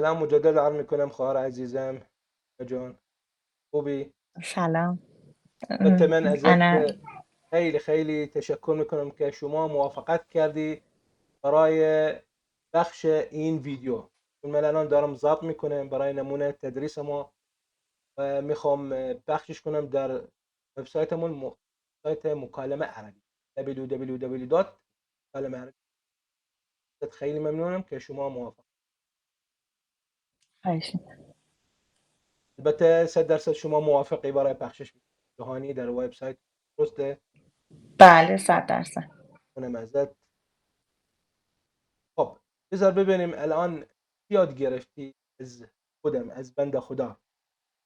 سلام مجدد عرض میکنم خواهر عزیزم جان. خوبی؟ سلام. البته من ازت أنا خیلی خیلی تشکر میکنم که شما موافقت کردی برای بخش این ویدیو، چون من الان دارم ضبط میکنم برای نمونه تدریس ما و میخوام پخشش کنم در وبسایتمون، سایت مکالمه عربی www.مکالمه عربی. خیلی ممنونم که شما موافق. خواهش البته 100% شما موافقی برای پخشش جهانی در وبسایت، درسته؟ بله 100%. اونم ازت. خب بذار ببینیم الان چی یاد گرفتی از خودم، از بنده خدا،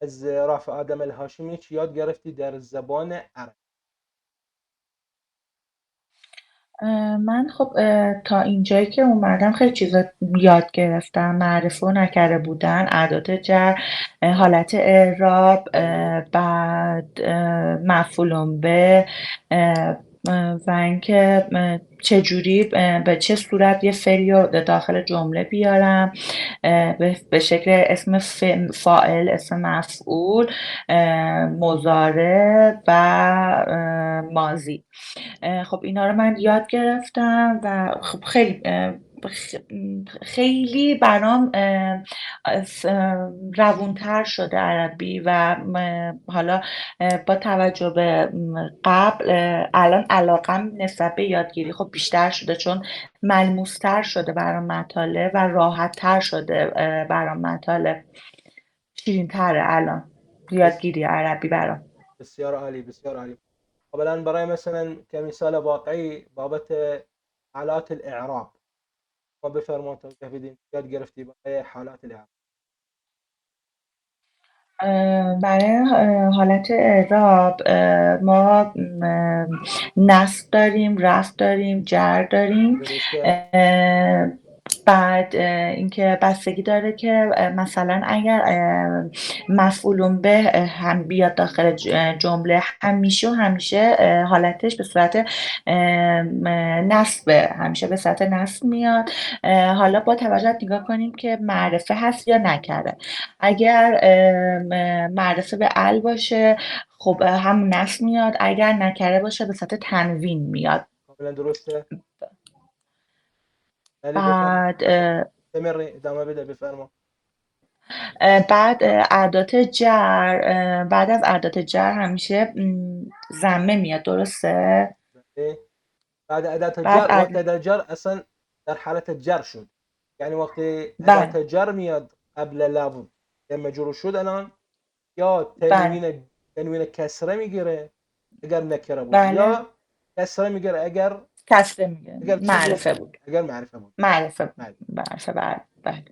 از رافع آدم الهاشمی، چی یاد گرفتی در زبان عربی؟ من خب تا اینجایی که اومدم خیلی چیزا یاد گرفتم. معرفه و نکره بودن، اعداد جر، حالت اعراب، بله. بعد مفعول به، و اینکه چجوری به چه صورت یه فعلی رو داخل جمله بیارم، به شکل اسم فاعل، اسم مفعول، مضارع و ماضی. خب اینا رو من یاد گرفتم و خب خیلی برام روونتر شده عربی و حالا با توجه به قبل الان علاقم نسبت به یادگیری خب بیشتر شده، چون ملموستر شده برام مطالب و راحتتر شده برام مطالب. شیرین‌تره الان بس یادگیری عربی برام. بسیار عالی، بسیار عالی. خب الان برای مثلا كمثال واقعی بابت حالات الاعراب ما بفرما توضیح بدین یاد گرفتی برای حالات الاعراب. برای حالت اعراب ما نصب داریم، رفع داریم، جر داریم. درسته؟ بعد اینکه بستگی داره که مثلا اگر مفعول به هم بیاد داخل جمله، همیشه و همیشه حالتش به صورت نصبه، همیشه به صورت نصب میاد. حالا با توجه نگاه کنیم که معرفه هست یا نکره. اگر معرفه به ال باشه خب هم نصب میاد، اگر نکره باشه به صورت تنوین میاد. کاملا درسته. بله بفرما. بعد استمری، ادامه بده، بفرما. بعد اعداد جر، بعد از اعداد جر همیشه ضمه میاد، درسته؟ بله. بعد اداة بعد جر، وقت اداة جر اصلا در حالت جر شد، یعنی وقتی بله اداة جر میاد قبل لفظ لما مجرور شد الان، یا بله تنوین کسره میگیره اگر نکره بود، بله یا کسره میگیره کسره میگه، اگر چی بود؟ معرفه بود. اگر معرفه بود. معرفه بود. بله. معرفه بله بله.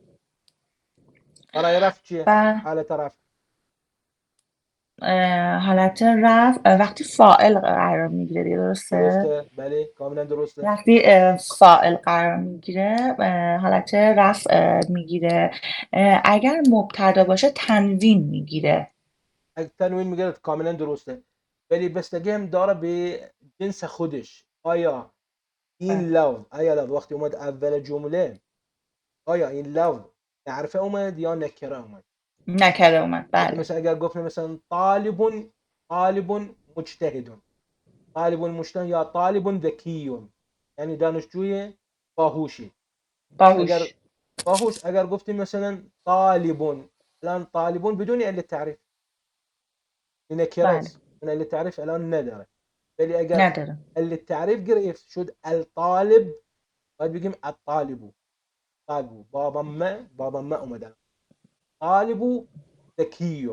برای رفع چیه؟ و حالت رفع. حالت رفع وقتی فاعل قرار میگیره دیگه، درسته؟ درسته؟ بله کاملا درسته. وقتی فاعل قرار میگیره حالت رفع میگیره. اگر مبتدا باشه تنوین میگیره. اگر تنوین میگیره کاملا درسته، ولی بستگی هم داره به جنس خودش. آیا این لفظ، وقتی اومد اول جمله، آیا این لفظ معرفه اومد یا نکره اومد؟ نکره اومد وقتی بله. مثلا اگر گفتیم مثلا طالب مجتهد، طالب مجتهد یا طالب ذکی، یعنی دانشجوی باهوشی. اگر باهوش. باهوش، اگر گفتیم مثلا طالب، الان طالبون بدون ال تعریف، نکره بله است، من ال تعریف الان نداره، ولی اگر نداره. ال تعریف گرفت شد الطالب، باید بگیم الطالب. طالب بابا ما اومدن، طالب ذكي.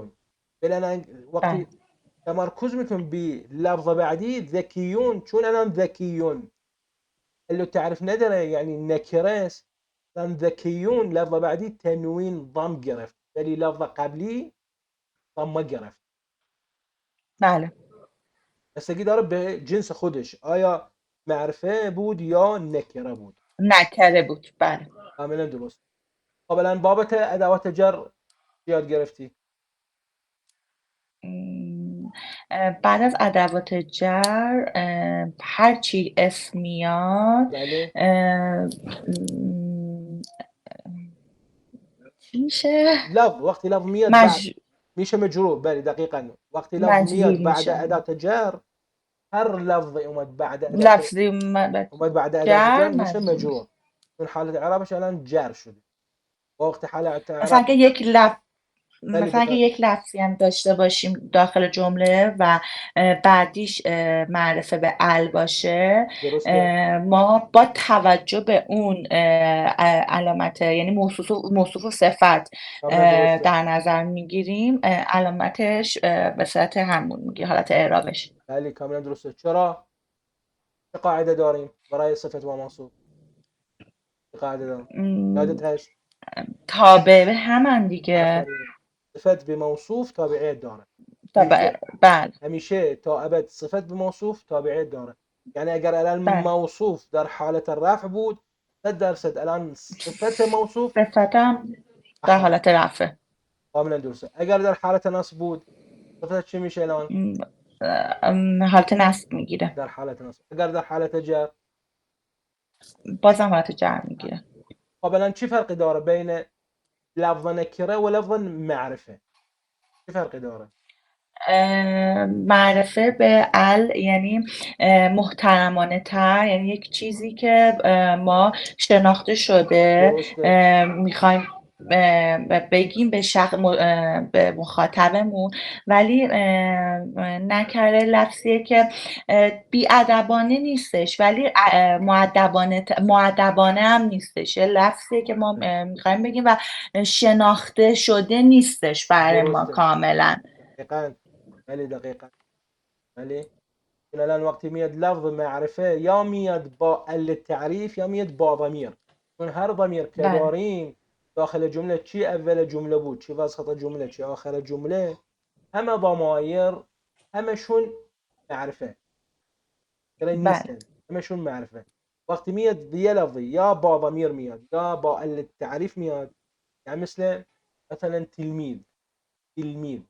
بل انا بله وقتی تمرکز میکنم بلفظ بعدی ذكيون، چون انا ذكيون اللي تعرف ندره يعني نكره است. لان ذكيون لفظ بعدی تنوین ضم گرفت، ولی لفظ قبلی ضم ما گرفت. بله. بستگی داره به جنس خودش، آیا معرفه بود یا نکره بود. نکره بود بله. کاملا درست. خب الان بابت ادوات جر یاد گرفتی؟ بعد از ادوات جر هر چی اسم میاد بله. میشه لفظ وقتی لفظ میاد بعد میشه مجرور. بله دقیقاً وقتی لفظ مجرور میاد بعد میشه. اداة جر، هر لفظ اومد بعد اداة لفظی اومد بعد اداة گر جر میشه مجرور میشه. مجرور. من حالة اعرابش الان جر شده. وقتی حالة مثلا اعراب اگه یک لفظ بله مثلا اگه یک لفظی هم داشته باشیم داخل جمله و بعدیش معرفه به ال باشه، درسته. ما با توجه به اون علامت، یعنی موصوف و صفت کاملا درسته. در نظر میگیریم، علامتش به صورت همون میگه، حالت اعرابش. بله کاملا درسته. چرا؟ چه قاعده داریم برای صفت و موصوف؟ چه قاعده داریم؟ یادت هست؟ تابع به همان دیگه. آفرین. صفت به موصوف تابعیت داره. بله همیشه تا ابد صفت به موصوف تابعیت داره. یعنی اگر الان بله. موصوف در حالت الرفع بود 100% الان صفت موصوف صفتم در اخذ. حالت رفع. کاملا درسته. اگر در حالت نصب بود صفت چی میشه الان؟ حالت نصب میگیره. در حالت نصب. اگر در حالت جر، بازم حالت جر میگیره. خب الان چی فرقی داره بین لفظ نکره و لفظ معرفه؟ چه فرقی داره؟ معرفه به ال یعنی محترمانه تر، یعنی یک چیزی که ما شناخته شده درسته. میخوایم بگیم به مخاطبمون، ولی نکره لفظیه که بی‌ادبانه نیستش ولی مؤدبانه هم نیستش، یه لفظیه که ما میخوایم بگیم و شناخته شده نیستش برای ما درسته. کاملا. دقیقاً. بله دقیقاً. بله. الان وقتی میاد لفظ معرفه یا میاد با ال تعریف یا میاد با ضمیر. چون هر ضمیر که بله داریم داخل جمله، چی اول جمله بود، چی وسط جمله، چی آخر جمله، همه ضمایر همشون معرفه. ترى بله نیستن، همشون معرفه. وقتی میاد یه لفظی یا با ضمیر میاد یا با ال تعریف میاد، يعني مثلا تلميذ. تلميذ.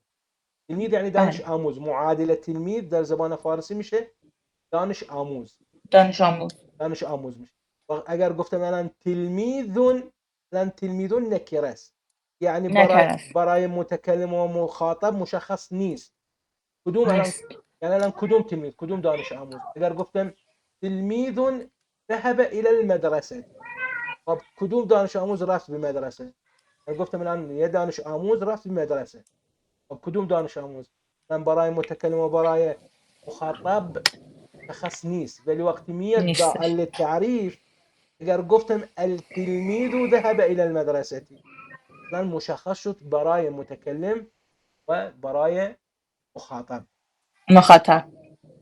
تلميذ يعني دانش بله آموز. معادلة تلميذ در زبان فارسی میشه دانش آموز. دانش آموز. دانش آموز میشه. اگر گفتم الان تلمیذون، الان تلمیذون نکره است. یعنی نکرست برای متکلم و مخاطب مشخص نیست کدوم الان. نیست. يعني الان کدوم تلمیذ، کدوم دانش آموز. اگر گفتم تلمیذ ذهب الى المدرسه، خب کدوم دانش آموز رفت به مدرسه؟ اگر گفتم الان یه دانش آموز رفت به مدرسه، خب کدوم دانش آموز؟ من برای متکلم و برای مخاطب شخص نیست. ولی وقتی میاد با نیستش. التعریف، اگر گفتم التلميذ ذهب الى المدرسه، الان مشخص شد برای متکلم و برای مخاطب. مخاطب.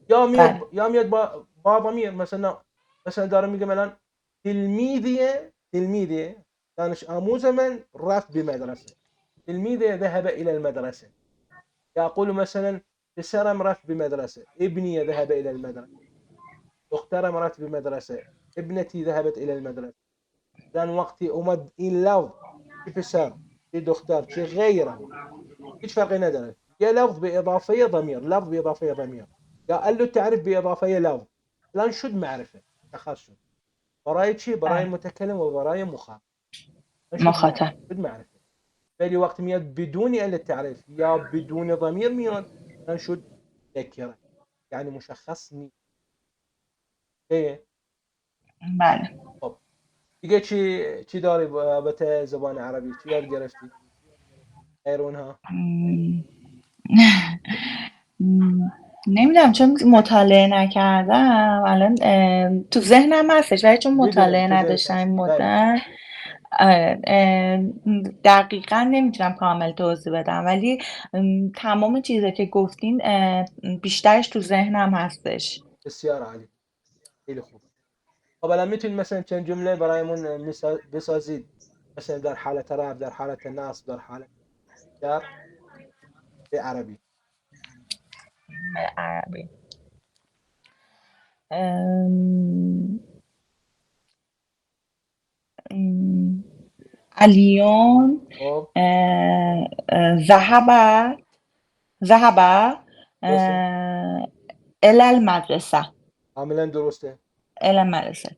بله یا میاد با ضمیر. مثلا دارم میگم الان تلمیذی دانش آموز من رفت به مدرسه. تلميذي ذهب الى المدرسه. يقول مثلا پسرم رفت به مدرسه، ابني ذهب الى المدرسه، دخترم رفت به مدرسه، ابنتي ذهبت الى المدرسه. لان وقتی اومد این لفظ، چه پسر چه دختر چه غیره، هیچ فرقی نداره. يا لفظ بإضافية ضمير، لفظ بإضافية ضمير، يا قال له تعرف بإضافية لفظ، الآن شد معرفة، شخص شد. برای چی؟ برای بله متکلم و برای مخاطب. شد معرفة. مخاطب. شد معرفة. ولی وقت میاد بدون ال تعریف یا بدون ضمیر میاد، الآن شد نکره، یعنی مشخص نیست. ایه. بله خب دیگه چی داری بابت زبان عربی؟ چی یاد گرفتی غیر اونها؟ م، نمیدونم چون مطالعه نکردم الان تو ذهنم هستش، ولی چون میدونم مطالعه تو ذهنت نداشتم هست. این بله. مدت دقیقا نمیتونم کامل توضیح بدم، ولی تمام چیزی که گفتین بیشترش تو ذهنم هستش. بسیار عالی. خیلی خوب. خب الان میتونید مثلا چند جمله برایمون بسازید، مثلا در حالت رفع، در حالت نصب، در حالت جر به عربی. عربی. ام، ام، اليوم خب ذهب ذهب درسته. إلى المدرسة. کاملا درسته. إلى المدرسة.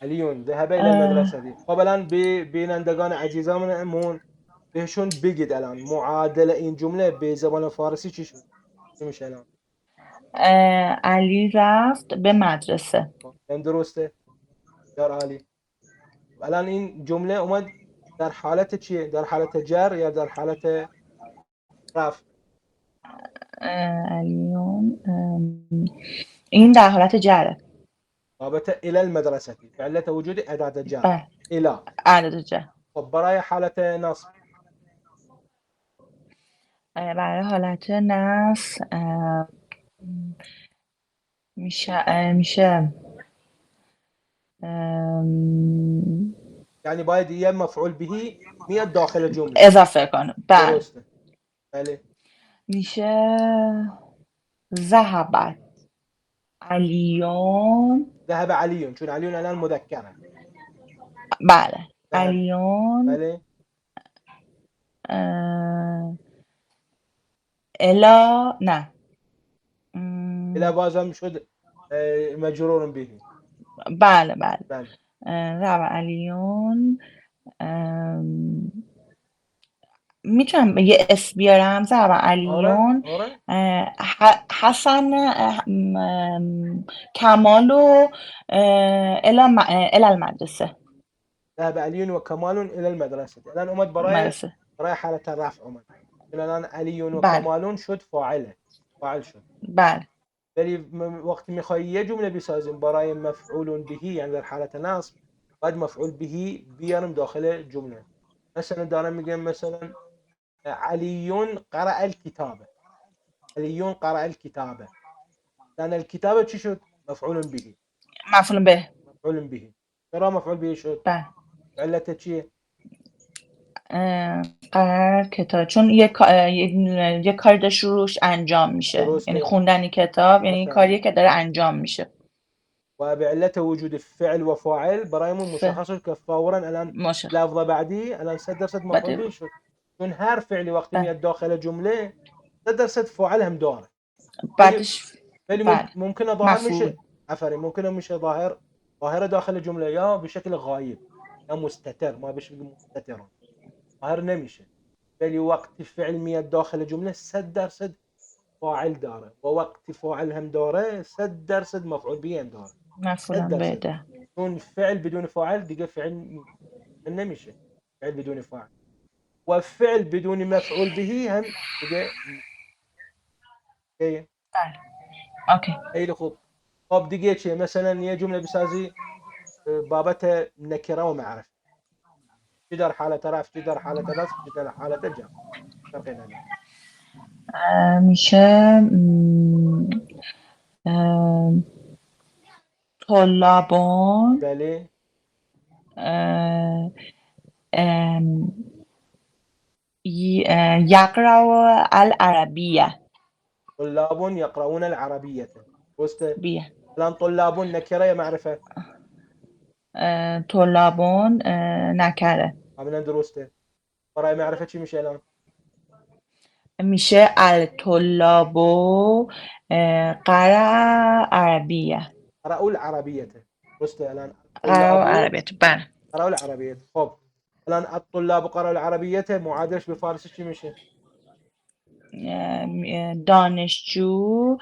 علیون ذهب الى المدرسه. خب الان به بینندگان عزیزمون بهشون بگید الان معادل این جمله به زبان فارسی چی شد؟ چی میشه الان؟ علی رفت به مدرسه. این درسته؟ بسیار عالی. الان این جمله اومد در حالت چیه؟ در حالت جر یا در حالت رفع؟ علیون این در حالت جره. رابطه الى المدرسه به علت وجود اداه جر بله، الى. عدد جر. خب برای حالت نصب برای حالت نصب میشه یعنی باید یه مفعول بهی میاد داخل جمله. اضافه کنم. بله، درسته. بله. میشه ذهبت علیون. ذهب علی، چون علی الان مذکره. بله، ذهب. علیون بله. الا نه الى بازم شد مجرور به. بله بله. بله. ذهب علیون. میتونم یه اسم بیارم؟ ذهب آره علیون آره. حسن کمال و الی المدرسه. ذهب علی و کمال الى المدرسه. الان اومد مدرسه. برای حالت رفع اومد. الان علی و بله کمال شد فاعله. فاعل شد. بله ولی وقتی میخوای یه جمله بسازیم برای مفعول بهی، یعنی در حالت نصب باید مفعول بهی بیارم داخل جمله. مثلا دارم میگم مثلا علی قرأ الكتابه. علی قرأ الكتابه. لأن الكتابه چی شد؟ مفعول به. مفعول به. مفعول به. چرا مفعول به شد؟ بله علت چیه؟ قرار کتاب، چون یه کاری داره شروعش انجام میشه، یعنی درسته. خوندن کتاب یعنی آفرین. کاریه که داره انجام میشه. وبعلة وجود فعل وفاعل برايمون مشخص که فورا الان ماشاءالله. لفظه بعدی الان 100% مفعول بده. به شد. چون هر فعلی وقتی بله. میاد داخل جمله 100% فاعل هم داره. ولی بعدش. ولی بله. ممکنه ظاهر مفعول. میشه. آفرین. ممکنه میشه ظاهر داخل جمله یا بشکل غایب یا مستتر، ما بهش میگیم مستتر، ظاهر نمیشه. ولی وقتی فعل میاد داخل جمله 100% فاعل داره، و وقتی فاعل هم داره 100% مفعول به هم داره. مفعولم 100%. بده. چون فعل بدون فاعل دیگه فعل نمیشه. فعل بدون فاعل و فعل بدون مفعول به هم دیگه. بله. اوکی. خیلی خوب. خب دیگه چیه؟ مثلا یه جمله بسازی بابت نکره و معرفه. چی در حالت رفع، چی در حالت نصب، چی در حالت جر. فرقی نداره. میشه طلابون بله. یقرأ العربیه. طلاب يقرؤون العربية. درسته. بیه. الان طلاب نکره یا معرفه؟ طلابون نکره. کاملا درسته. برای معرفه چی میشه الان؟ میشه الطلاب قرأ عربیه. قرأوا العربية. درسته. الان قرأ الطلاب عربیه. بله. قرأوا العربية. خب الان الطلاب قرأوا العربية معادلش به فارسی چی میشه؟ دانشجو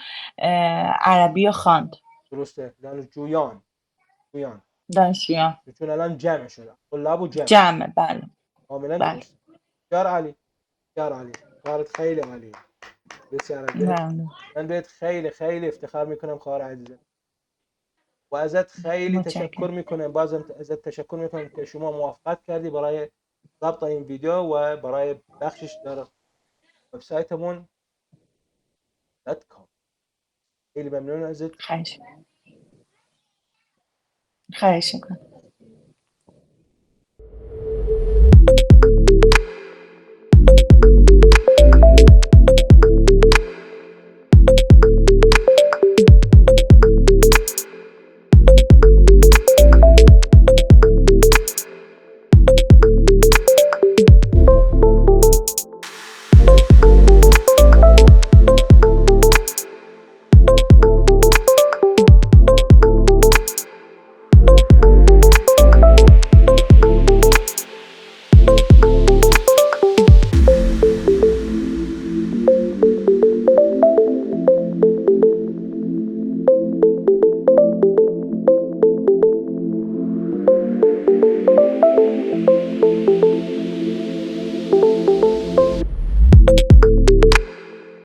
عربی خواند. درسته. دانشجویان. جویان. دانشجویان. چون الان جمع شده. طلاب و جمع. جمع. بله کاملا بله. درست. بسیار عالی. بسیار عالی. کارت خیلی عالیه. بسیار عالی. ممنون. من بهت خیلی خیلی افتخار میکنم خواهر عزیزم. و ازت خیلی تشکر متشکرم. میکنم. بازم ازت تشکر میکنم که شما موافقت کردی برای ضبط این ویدیو و برای بخشش در وبسایتمون .com. خیلی ممنون ازت. خواهش میکنم.